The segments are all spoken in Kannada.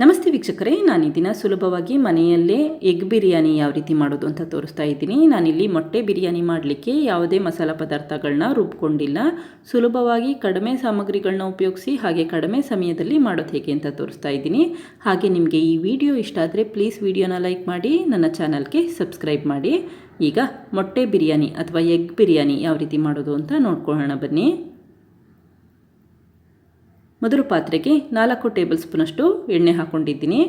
ನಮಸ್ತೆ ವೀಕ್ಷಕರೇ, ನಾನು ಈ ದಿನ ಸುಲಭವಾಗಿ ಮನೆಯಲ್ಲೇ ಎಗ್ ಬಿರಿಯಾನಿ ಯಾವ ರೀತಿ ಮಾಡೋದು ಅಂತ ತೋರಿಸ್ತಾ ಇದ್ದೀನಿ. ನಾನಿಲ್ಲಿ ಮೊಟ್ಟೆ ಬಿರಿಯಾನಿ ಮಾಡಲಿಕ್ಕೆ ಯಾವುದೇ ಮಸಾಲ ಪದಾರ್ಥಗಳನ್ನ ರುಬ್ಕೊಂಡಿಲ್ಲ. ಸುಲಭವಾಗಿ ಕಡಿಮೆ ಸಾಮಗ್ರಿಗಳನ್ನ ಉಪಯೋಗಿಸಿ ಹಾಗೆ ಕಡಿಮೆ ಸಮಯದಲ್ಲಿ ಮಾಡೋದು ಹೇಗೆ ಅಂತ ತೋರಿಸ್ತಾ ಇದ್ದೀನಿ. ಹಾಗೆ ನಿಮಗೆ ಈ ವಿಡಿಯೋ ಇಷ್ಟ ಆದರೆ ಪ್ಲೀಸ್ ವಿಡಿಯೋನ ಲೈಕ್ ಮಾಡಿ, ನನ್ನ ಚಾನಲ್ಗೆ ಸಬ್ಸ್ಕ್ರೈಬ್ ಮಾಡಿ. ಈಗ ಮೊಟ್ಟೆ ಬಿರಿಯಾನಿ ಅಥವಾ ಎಗ್ ಬಿರಿಯಾನಿ ಯಾವ ರೀತಿ ಮಾಡೋದು ಅಂತ ನೋಡ್ಕೊಳ್ಳೋಣ ಬನ್ನಿ. ಮೊದಲು ಪಾತ್ರೆಗೆ 4 ಟೇಬಲ್ ಸ್ಪೂನಷ್ಟು ಎಣ್ಣೆ ಹಾಕ್ಕೊಂಡಿದ್ದೀನಿ.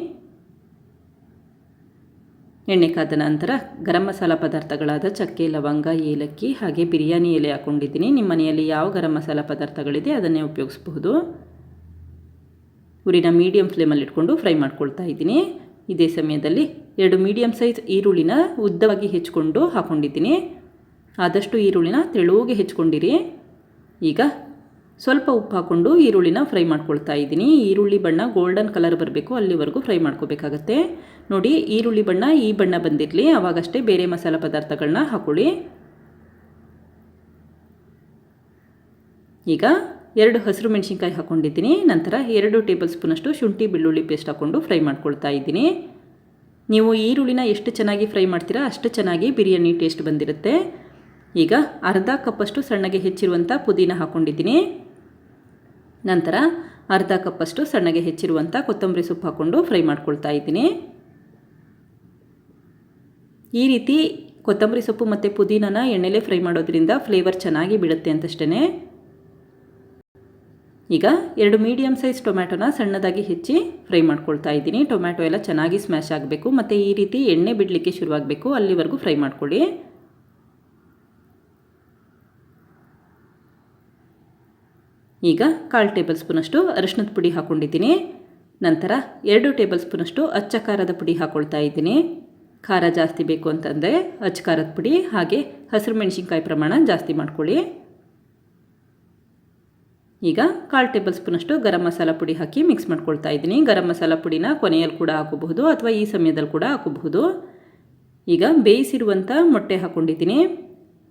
ಎಣ್ಣೆ ಕಾದ ನಂತರ ಗರಂ ಮಸಾಲ ಪದಾರ್ಥಗಳಾದ ಚಕ್ಕೆ, ಲವಂಗ, ಏಲಕ್ಕಿ ಹಾಗೆ ಬಿರಿಯಾನಿ ಎಲೆ ಹಾಕ್ಕೊಂಡಿದ್ದೀನಿ. ನಿಮ್ಮ ಮನೆಯಲ್ಲಿ ಯಾವ ಗರಂ ಮಸಾಲ ಪದಾರ್ಥಗಳಿದೆ ಅದನ್ನೇ ಉಪಯೋಗಿಸಬಹುದು. ಉರಿನ ಮೀಡಿಯಂ ಫ್ಲೇಮಲ್ಲಿ ಇಟ್ಕೊಂಡು ಫ್ರೈ ಮಾಡ್ಕೊಳ್ತಾ ಇದ್ದೀನಿ. ಇದೇ ಸಮಯದಲ್ಲಿ 2 ಮೀಡಿಯಂ ಸೈಜ್ ಈರುಳ್ಳಿನ ಉದ್ದವಾಗಿ ಹೆಚ್ಚಿಕೊಂಡು ಹಾಕ್ಕೊಂಡಿದ್ದೀನಿ. ಆದಷ್ಟು ಈರುಳ್ಳಿನ ತೆಳುವಾಗಿ ಹೆಚ್ಚಿಕೊಂಡಿರಿ. ಈಗ ಸ್ವಲ್ಪ ಉಪ್ಪು ಹಾಕ್ಕೊಂಡು ಈರುಳ್ಳಿನ ಫ್ರೈ ಮಾಡ್ಕೊಳ್ತಾ ಇದ್ದೀನಿ. ಈರುಳ್ಳಿ ಬಣ್ಣ ಗೋಲ್ಡನ್ ಕಲರ್ ಬರಬೇಕು, ಅಲ್ಲಿವರೆಗೂ ಫ್ರೈ ಮಾಡ್ಕೋಬೇಕಾಗತ್ತೆ. ನೋಡಿ, ಈರುಳ್ಳಿ ಬಣ್ಣ ಈ ಬಣ್ಣ ಬಂದಿರಲಿ, ಆವಾಗಷ್ಟೇ ಬೇರೆ ಮಸಾಲ ಪದಾರ್ಥಗಳನ್ನ ಹಾಕೊಳ್ಳಿ. ಈಗ 2 ಹಸಿರು ಮೆಣಸಿನ್ಕಾಯಿ ಹಾಕ್ಕೊಂಡಿದ್ದೀನಿ. ನಂತರ 2 ಟೇಬಲ್ ಸ್ಪೂನಷ್ಟು ಶುಂಠಿ ಬೆಳ್ಳುಳ್ಳಿ ಪೇಸ್ಟ್ ಹಾಕ್ಕೊಂಡು ಫ್ರೈ ಮಾಡ್ಕೊಳ್ತಾ ಇದ್ದೀನಿ. ನೀವು ಈರುಳ್ಳಿನ ಎಷ್ಟು ಚೆನ್ನಾಗಿ ಫ್ರೈ ಮಾಡ್ತೀರಾ ಅಷ್ಟು ಚೆನ್ನಾಗಿ ಬಿರಿಯಾನಿ ಟೇಸ್ಟ್ ಬಂದಿರುತ್ತೆ. ಈಗ ಅರ್ಧ ಕಪ್ಪಷ್ಟು ಸಣ್ಣಗೆ ಹೆಚ್ಚಿರುವಂಥ ಪುದೀನ ಹಾಕ್ಕೊಂಡಿದ್ದೀನಿ. ನಂತರ ಅರ್ಧ ಕಪ್ಪಷ್ಟು ಸಣ್ಣಗೆ ಹೆಚ್ಚಿರುವಂಥ ಕೊತ್ತಂಬರಿ ಸೊಪ್ಪು ಹಾಕ್ಕೊಂಡು ಫ್ರೈ ಮಾಡ್ಕೊಳ್ತಾ ಇದ್ದೀನಿ. ಈ ರೀತಿ ಕೊತ್ತಂಬರಿ ಸೊಪ್ಪು ಮತ್ತು ಪುದೀನನ ಎಣ್ಣೆಲೇ ಫ್ರೈ ಮಾಡೋದ್ರಿಂದ ಫ್ಲೇವರ್ ಚೆನ್ನಾಗಿ ಬಿಡುತ್ತೆ ಅಂತಷ್ಟೇ. ಈಗ 2 ಮೀಡಿಯಂ ಸೈಜ್ ಟೊಮ್ಯಾಟೊನ ಸಣ್ಣದಾಗಿ ಹೆಚ್ಚಿ ಫ್ರೈ ಮಾಡ್ಕೊಳ್ತಾ ಇದ್ದೀನಿ. ಟೊಮ್ಯಾಟೊ ಎಲ್ಲ ಚೆನ್ನಾಗಿ ಸ್ಮ್ಯಾಶ್ ಆಗಬೇಕು ಮತ್ತು ಈ ರೀತಿ ಎಣ್ಣೆ ಬಿಡಲಿಕ್ಕೆ ಶುರುವಾಗಬೇಕು, ಅಲ್ಲಿವರೆಗೂ ಫ್ರೈ ಮಾಡ್ಕೊಳ್ಳಿ. ಈಗ 1/4 ಟೇಬಲ್ ಸ್ಪೂನಷ್ಟು ಅರಿಶಿಣದ ಪುಡಿ ಹಾಕ್ಕೊಂಡಿದ್ದೀನಿ. ನಂತರ 2 ಟೇಬಲ್ ಸ್ಪೂನಷ್ಟು ಅಚ್ಚ ಖಾರದ ಪುಡಿ ಹಾಕ್ಕೊಳ್ತಾ ಇದ್ದೀನಿ. ಖಾರ ಜಾಸ್ತಿ ಬೇಕು ಅಂತಂದರೆ ಅಚ್ಚ ಖಾರದ ಪುಡಿ ಹಾಗೆ ಹಸಿರು ಮೆಣಸಿನ್ಕಾಯಿ ಪ್ರಮಾಣ ಜಾಸ್ತಿ ಮಾಡ್ಕೊಳ್ಳಿ. ಈಗ 1/4 ಟೇಬಲ್ ಸ್ಪೂನಷ್ಟು ಗರಂ ಮಸಾಲ ಪುಡಿ ಹಾಕಿ ಮಿಕ್ಸ್ ಮಾಡ್ಕೊಳ್ತಾ ಇದ್ದೀನಿ. ಗರಂ ಮಸಾಲ ಪುಡಿನ ಕೊನೆಯಲ್ಲಿ ಕೂಡ ಹಾಕೋಬಹುದು ಅಥವಾ ಈ ಸಮಯದಲ್ಲಿ ಕೂಡ ಹಾಕೋಬಹುದು. ಈಗ ಬೇಯಿಸಿರುವಂಥ ಮೊಟ್ಟೆ ಹಾಕ್ಕೊಂಡಿದ್ದೀನಿ.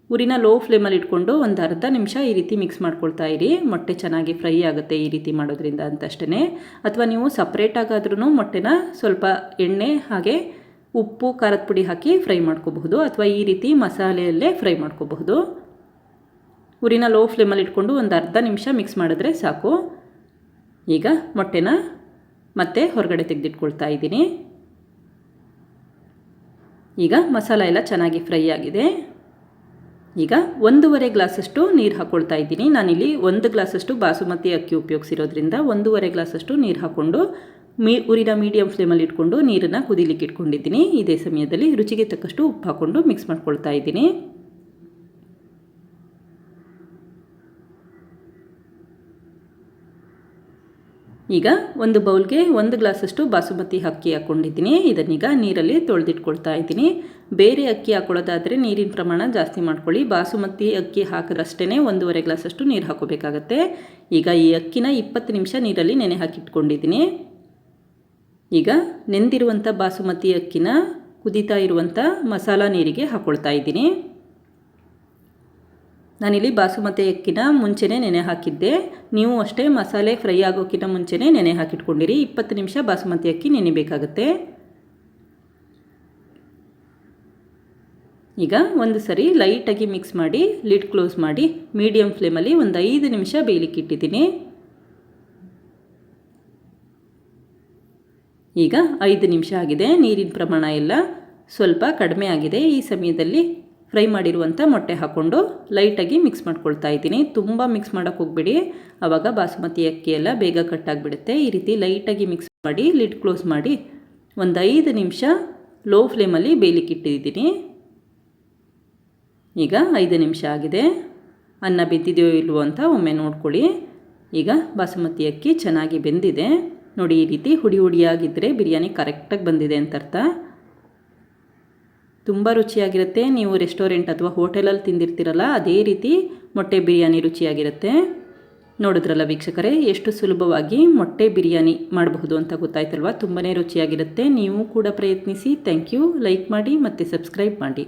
ಉರಿನ ಲೋ ಫ್ಲೇಮಲ್ಲಿ ಇಟ್ಕೊಂಡು ಒಂದು ಅರ್ಧ ನಿಮಿಷ ಈ ರೀತಿ ಮಿಕ್ಸ್ ಮಾಡ್ಕೊಳ್ತಾ ಇರಿ. ಮೊಟ್ಟೆ ಚೆನ್ನಾಗಿ ಫ್ರೈ ಆಗುತ್ತೆ ಈ ರೀತಿ ಮಾಡೋದ್ರಿಂದ ಅಂತಷ್ಟೇ. ಅಥವಾ ನೀವು ಸಪ್ರೇಟಾಗಾದ್ರೂ ಮೊಟ್ಟೆನ ಸ್ವಲ್ಪ ಎಣ್ಣೆ ಹಾಗೆ ಉಪ್ಪು ಖಾರದ ಪುಡಿ ಹಾಕಿ ಫ್ರೈ ಮಾಡ್ಕೋಬಹುದು, ಅಥವಾ ಈ ರೀತಿ ಮಸಾಲೆಯಲ್ಲೇ ಫ್ರೈ ಮಾಡ್ಕೋಬಹುದು. ಉರಿನ ಲೋ ಫ್ಲೇಮಲ್ಲಿ ಇಟ್ಕೊಂಡು ಒಂದು ಅರ್ಧ ನಿಮಿಷ ಮಿಕ್ಸ್ ಮಾಡಿದ್ರೆ ಸಾಕು. ಈಗ ಮೊಟ್ಟೆನ ಮತ್ತೆ ಹೊರಗಡೆ ತೆಗೆದಿಟ್ಕೊಳ್ತಾ ಇದ್ದೀನಿ. ಈಗ ಮಸಾಲ ಎಲ್ಲ ಚೆನ್ನಾಗಿ ಫ್ರೈ ಆಗಿದೆ. ಈಗ 1.5 ಗ್ಲಾಸಷ್ಟು ನೀರು ಹಾಕ್ಕೊಳ್ತಾ ಇದ್ದೀನಿ. ನಾನಿಲ್ಲಿ 1 ಗ್ಲಾಸಷ್ಟು ಬಾಸುಮತಿ ಅಕ್ಕಿ ಉಪಯೋಗಿಸಿರೋದ್ರಿಂದ 1.5 ಗ್ಲಾಸಷ್ಟು ನೀರು ಹಾಕ್ಕೊಂಡು ಉರಿನ ಮೀಡಿಯಂ ಫ್ಲೇಮಲ್ಲಿ ಇಟ್ಕೊಂಡು ನೀರನ್ನು ಕುದಿಲಿಕ್ಕೆ ಇಟ್ಕೊಂಡಿದ್ದೀನಿ. ಇದೇ ಸಮಯದಲ್ಲಿ ರುಚಿಗೆ ತಕ್ಕಷ್ಟು ಉಪ್ಪು ಹಾಕ್ಕೊಂಡು ಮಿಕ್ಸ್ ಮಾಡ್ಕೊಳ್ತಾ ಇದ್ದೀನಿ. ಈಗ ಒಂದು ಬೌಲ್ಗೆ 1 ಗ್ಲಾಸಷ್ಟು ಬಾಸುಮತಿ ಅಕ್ಕಿ ಹಾಕ್ಕೊಂಡಿದ್ದೀನಿ. ಇದನ್ನೀಗ ನೀರಲ್ಲಿ ತೊಳೆದಿಟ್ಕೊಳ್ತಾ ಇದ್ದೀನಿ. ಬೇರೆ ಅಕ್ಕಿ ಹಾಕೊಳ್ಳೋದಾದರೆ ನೀರಿನ ಪ್ರಮಾಣ ಜಾಸ್ತಿ ಮಾಡ್ಕೊಳ್ಳಿ. ಬಾಸುಮತಿ ಅಕ್ಕಿ ಹಾಕಿದ್ರಷ್ಟೇ 1.5 ಗ್ಲಾಸಷ್ಟು ನೀರು ಹಾಕೋಬೇಕಾಗತ್ತೆ. ಈಗ ಈ ಅಕ್ಕಿನ 20 ನಿಮಿಷ ನೀರಲ್ಲಿ ನೆನೆ ಹಾಕಿಟ್ಕೊಂಡಿದ್ದೀನಿ. ಈಗ ನೆಂದಿರುವಂಥ ಬಾಸುಮತಿ ಅಕ್ಕಿನ ಕುದೀತಾ ಇರುವಂಥ ಮಸಾಲ ನೀರಿಗೆ ಹಾಕ್ಕೊಳ್ತಾ ಇದ್ದೀನಿ. ನಾನಿಲ್ಲಿ ಬಾಸುಮತಿ ಅಕ್ಕಿನ ಮುಂಚೆನೇ ನೆನೆ ಹಾಕಿದ್ದೆ. ನೀವು ಅಷ್ಟೇ ಮಸಾಲೆ ಫ್ರೈ ಆಗೋಕ್ಕಿಂತ ಮುಂಚೆನೇ ನೆನೆ ಹಾಕಿಟ್ಕೊಂಡಿರಿ. 20 ನಿಮಿಷ ಬಾಸುಮತಿ ಅಕ್ಕಿ ನೆನೆಬೇಕಾಗುತ್ತೆ. ಈಗ ಒಂದು ಸರಿ ಲೈಟಾಗಿ ಮಿಕ್ಸ್ ಮಾಡಿ ಲಿಡ್ ಕ್ಲೋಸ್ ಮಾಡಿ ಮೀಡಿಯಂ ಫ್ಲೇಮಲ್ಲಿ ಒಂದು 5 ನಿಮಿಷ ಬೇಯಲಿಕ್ಕೆ ಇಟ್ಟಿದ್ದೀನಿ. ಈಗ 5 ನಿಮಿಷ ಆಗಿದೆ. ನೀರಿನ ಪ್ರಮಾಣ ಎಲ್ಲ ಸ್ವಲ್ಪ ಕಡಿಮೆ ಆಗಿದೆ. ಈ ಸಮಯದಲ್ಲಿ ಫ್ರೈ ಮಾಡಿರುವಂಥ ಮೊಟ್ಟೆ ಹಾಕ್ಕೊಂಡು ಲೈಟಾಗಿ ಮಿಕ್ಸ್ ಮಾಡ್ಕೊಳ್ತಾ ಇದ್ದೀನಿ. ತುಂಬ ಮಿಕ್ಸ್ ಮಾಡೋಕ್ಕೆ ಹೋಗಬೇಡಿ, ಆವಾಗ ಬಾಸುಮತಿ ಅಕ್ಕಿ ಎಲ್ಲ ಬೇಗ ಕಟ್ಟಾಗಿಬಿಡುತ್ತೆ. ಈ ರೀತಿ ಲೈಟಾಗಿ ಮಿಕ್ಸ್ ಮಾಡಿ ಲಿಡ್ ಕ್ಲೋಸ್ ಮಾಡಿ ಒಂದು 5 ನಿಮಿಷ ಲೋ ಫ್ಲೇಮಲ್ಲಿ ಬೇಯಲಿಕ್ಕೆ ಇಟ್ಟಿದ್ದೀನಿ. ಈಗ 5 ನಿಮಿಷ ಆಗಿದೆ. ಅನ್ನ ಬೆಂದಿದೆಯೋ ಇಲ್ವೋ ಅಂತ ಒಮ್ಮೆ ನೋಡ್ಕೊಳ್ಳಿ. ಈಗ ಬಾಸುಮತಿ ಅಕ್ಕಿ ಚೆನ್ನಾಗಿ ಬೆಂದಿದೆ ನೋಡಿ. ಈ ರೀತಿ ಹುಡಿ ಹುಡಿಯಾಗಿದ್ದರೆ ಬಿರಿಯಾನಿ ಕರೆಕ್ಟಾಗಿ ಬಂದಿದೆ ಅಂತ ಅರ್ಥ. ತುಂಬ ರುಚಿಯಾಗಿರುತ್ತೆ. ನೀವು ರೆಸ್ಟೋರೆಂಟ್ ಅಥವಾ ಹೋಟೆಲಲ್ಲಿ ತಿಂದಿರ್ತೀರಲ್ಲ, ಅದೇ ರೀತಿ ಮೊಟ್ಟೆ ಬಿರಿಯಾನಿ ರುಚಿಯಾಗಿರುತ್ತೆ. ನೋಡಿದ್ರಲ್ಲ ವೀಕ್ಷಕರೇ, ಎಷ್ಟು ಸುಲಭವಾಗಿ ಮೊಟ್ಟೆ ಬಿರಿಯಾನಿ ಮಾಡಬಹುದು ಅಂತ ಗೊತ್ತಾಯ್ತಲ್ವ. ತುಂಬಾ ರುಚಿಯಾಗಿರುತ್ತೆ. ನೀವು ಕೂಡ ಪ್ರಯತ್ನಿಸಿ. Thank you. ಲೈಕ್ ಮಾಡಿ ಮತ್ತು ಸಬ್ಸ್ಕ್ರೈಬ್ ಮಾಡಿ.